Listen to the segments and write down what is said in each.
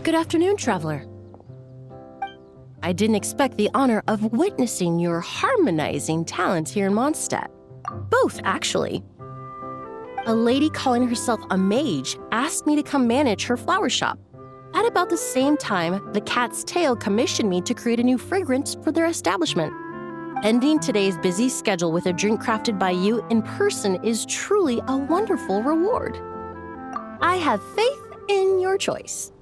Good afternoon, traveler. I didn't expect the honor of witnessing your harmonizing talents here in Mondstadt. Both, actually. A lady calling herself a mage asked me to come manage her flower shop. At about the same time, the Cat's Tail commissioned me to create a new fragrance for their establishment. Ending today's busy schedule with a drink crafted by you in person is truly a wonderful reward. I have faith in your choice.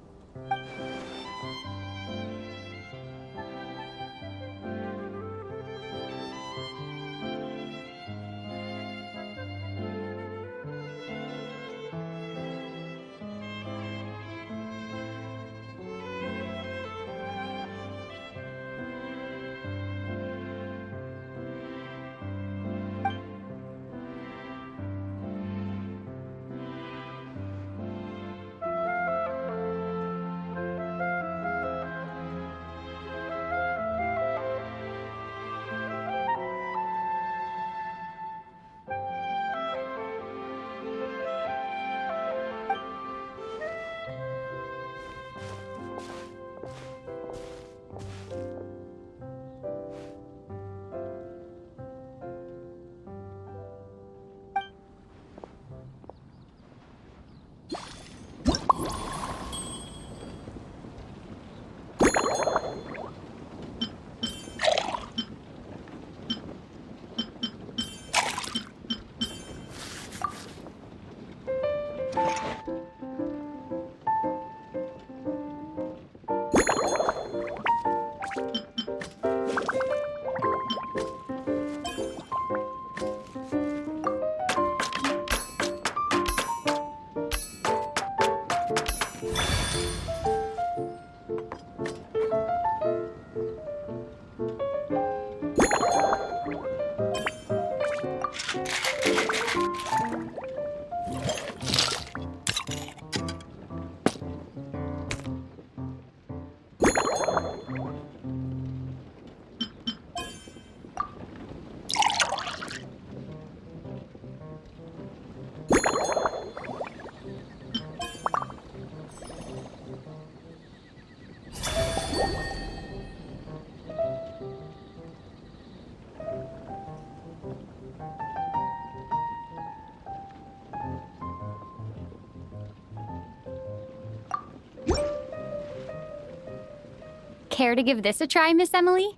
Care to give this a try, Miss Emily?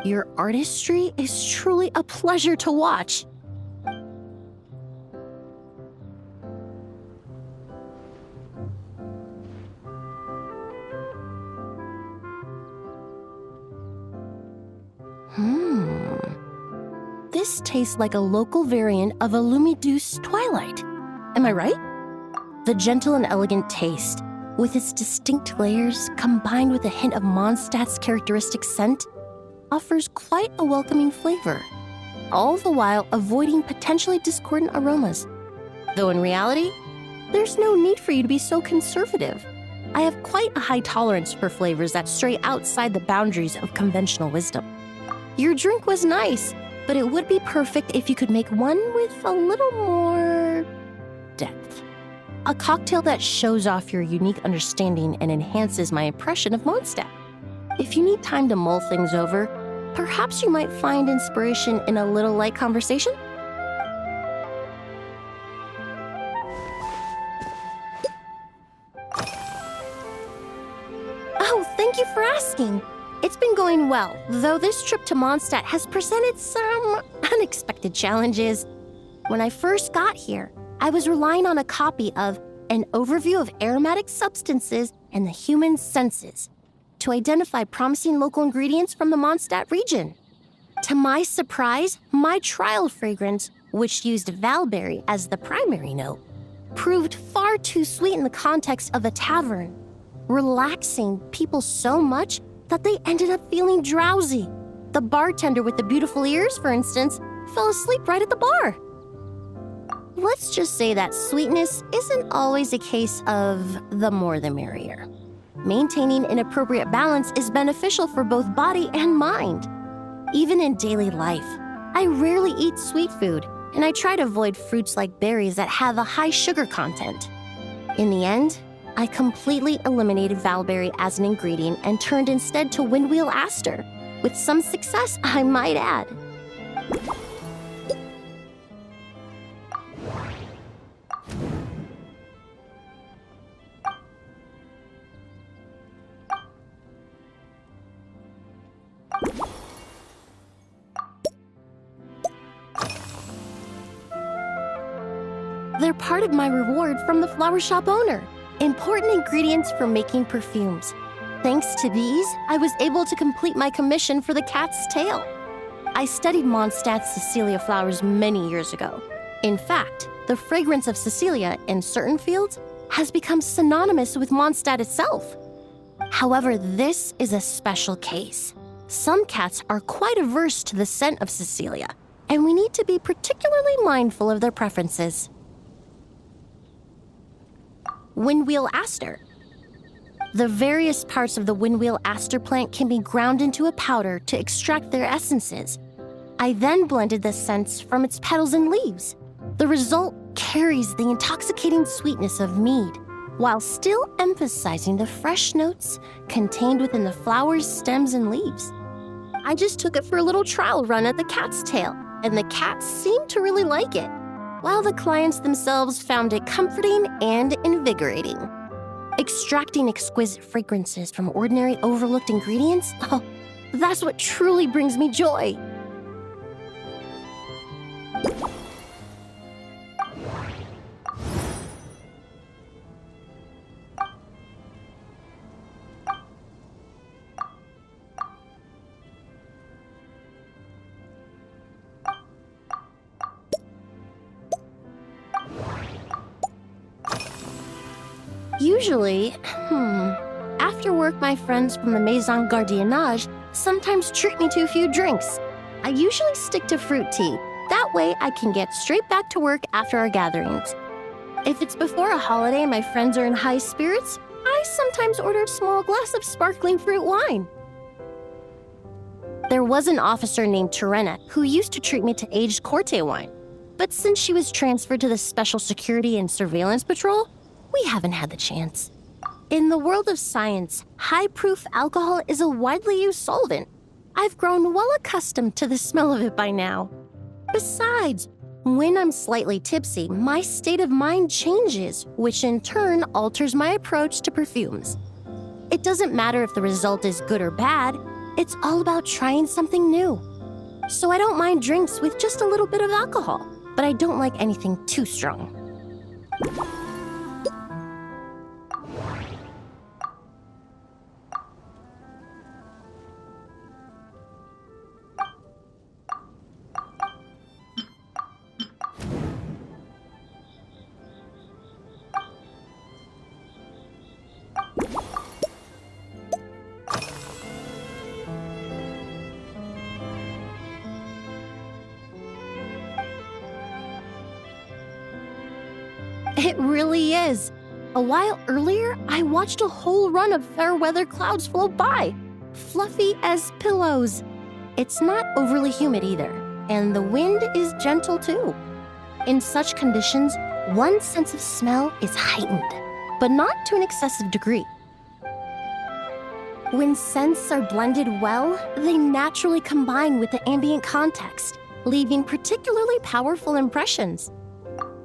Your artistry is truly a pleasure to watch. This tastes like a local variant of a Lumideuse Twilight. Am I right? The gentle and elegant taste, with its distinct layers combined with a hint of Mondstadt's characteristic scent, offers quite a welcoming flavor, all the while avoiding potentially discordant aromas. Though in reality, there's no need for you to be so conservative. I have quite a high tolerance for flavors that stray outside the boundaries of conventional wisdom. Your drink was nice, but it would be perfect if you could make one with a little more depth. A cocktail that shows off your unique understanding and enhances my impression of Mondstadt. If you need time to mull things over, perhaps you might find inspiration in a little light conversation? Oh, thank you for asking. It's been going well, though this trip to Mondstadt has presented some unexpected challenges. When I first got here, I was relying on a copy of An Overview of Aromatic Substances and the Human Senses to identify promising local ingredients from the Mondstadt region. To my surprise, my trial fragrance, which used valberry as the primary note, proved far too sweet in the context of a tavern, relaxing people so much that they ended up feeling drowsy. The bartender with the beautiful ears, for instance, fell asleep right at the bar. Let's just say that sweetness isn't always a case of the more the merrier. Maintaining an appropriate balance is beneficial for both body and mind. Even in daily life, I rarely eat sweet food, and I try to avoid fruits like berries that have a high sugar content. In the end, I completely eliminated Valberry as an ingredient and turned instead to Windwheel Aster, with some success, I might add. They're part of my reward from the flower shop owner. Important ingredients for making perfumes. Thanks to these, I was able to complete my commission for the cat's tail. I studied Mondstadt's Cecilia flowers many years ago. In fact, the fragrance of Cecilia in certain fields has become synonymous with Mondstadt itself. However, this is a special case. Some cats are quite averse to the scent of Cecilia, and we need to be particularly mindful of their preferences. Windwheel Aster. The various parts of the Windwheel Aster plant can be ground into a powder to extract their essences. I then blended the scents from its petals and leaves. The result carries the intoxicating sweetness of mead, while still emphasizing the fresh notes contained within the flower's stems and leaves. I just took it for a little trial run at the cat's tail, and the cats seemed to really like it, while the clients themselves found it comforting and invigorating. Extracting exquisite fragrances from ordinary overlooked ingredients, oh, that's what truly brings me joy. Usually, after work, my friends from the Maison Gardiennage sometimes treat me to a few drinks. I usually stick to fruit tea. That way, I can get straight back to work after our gatherings. If it's before a holiday and my friends are in high spirits, I sometimes order a small glass of sparkling fruit wine. There was an officer named Terena who used to treat me to aged Corte wine. But since she was transferred to the Special Security and Surveillance Patrol, we haven't had the chance. In the world of science, high-proof alcohol is a widely used solvent. I've grown well accustomed to the smell of it by now. Besides, when I'm slightly tipsy, my state of mind changes, which in turn alters my approach to perfumes. It doesn't matter if the result is good or bad, it's all about trying something new. So I don't mind drinks with just a little bit of alcohol, but I don't like anything too strong. It really is. A while earlier, I watched a whole run of fair weather clouds float by, fluffy as pillows. It's not overly humid either, and the wind is gentle too. In such conditions, one's sense of smell is heightened, but not to an excessive degree. When scents are blended well, they naturally combine with the ambient context, leaving particularly powerful impressions.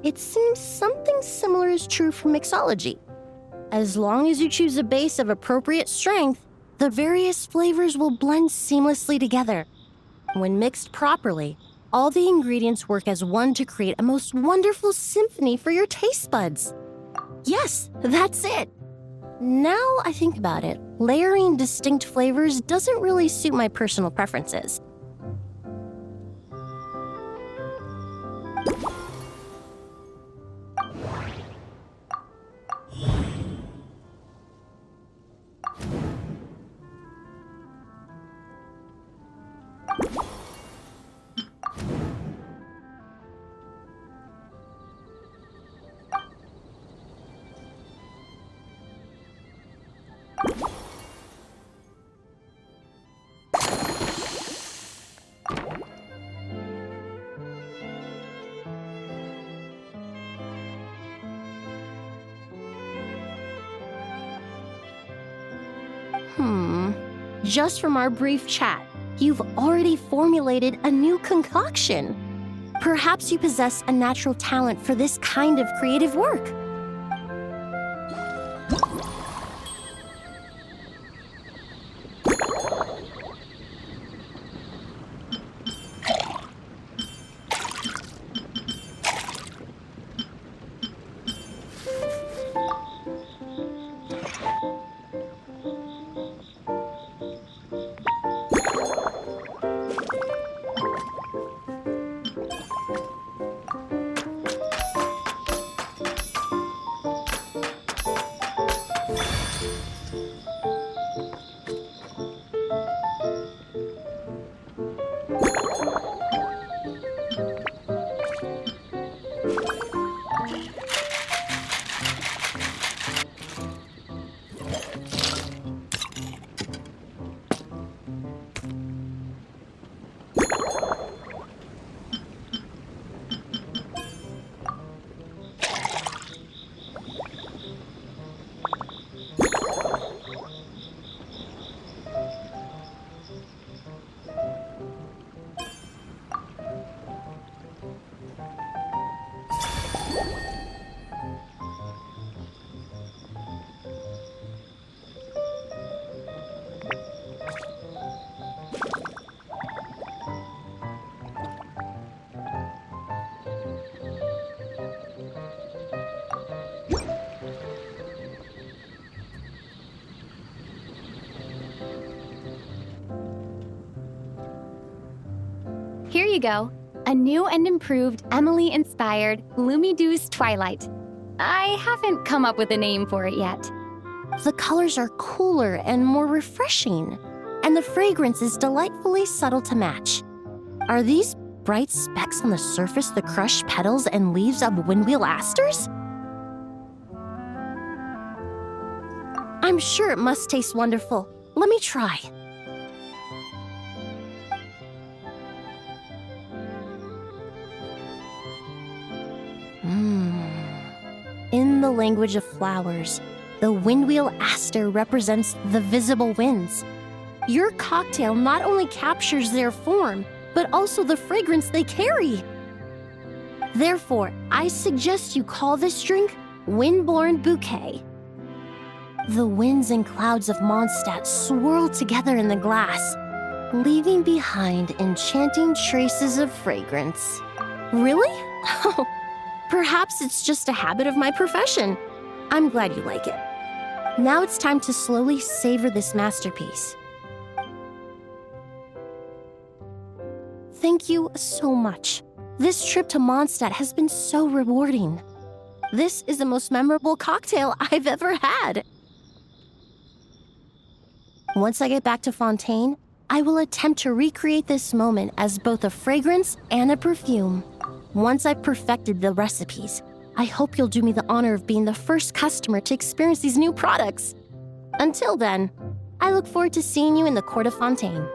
It seems something similar is true for mixology. As long as you choose a base of appropriate strength, the various flavors will blend seamlessly together. When mixed properly, all the ingredients work as one to create a most wonderful symphony for your taste buds. Yes, that's it. Now I think about it, layering distinct flavors doesn't really suit my personal preferences. Just from our brief chat, you've already formulated a new concoction. Perhaps you possess a natural talent for this kind of creative work. Here you go. A new and improved Emily-inspired Lumidews Twilight. I haven't come up with a name for it yet. The colors are cooler and more refreshing, and the fragrance is delightfully subtle to match. Are these bright specks on the surface the crushed petals and leaves of windwheel asters? I'm sure it must taste wonderful. Let me try. In the language of flowers, the windwheel aster represents the visible winds. Your cocktail not only captures their form, but also the fragrance they carry. Therefore, I suggest you call this drink Windborne Bouquet. The winds and clouds of Mondstadt swirl together in the glass, leaving behind enchanting traces of fragrance. Really? Oh, perhaps it's just a habit of my profession. I'm glad you like it. Now it's time to slowly savor this masterpiece. Thank you so much. This trip to Mondstadt has been so rewarding. This is the most memorable cocktail I've ever had. Once I get back to Fontaine, I will attempt to recreate this moment as both a fragrance and a perfume. Once I've perfected the recipes, I hope you'll do me the honor of being the first customer to experience these new products. Until then, I look forward to seeing you in the Court of Fontaine.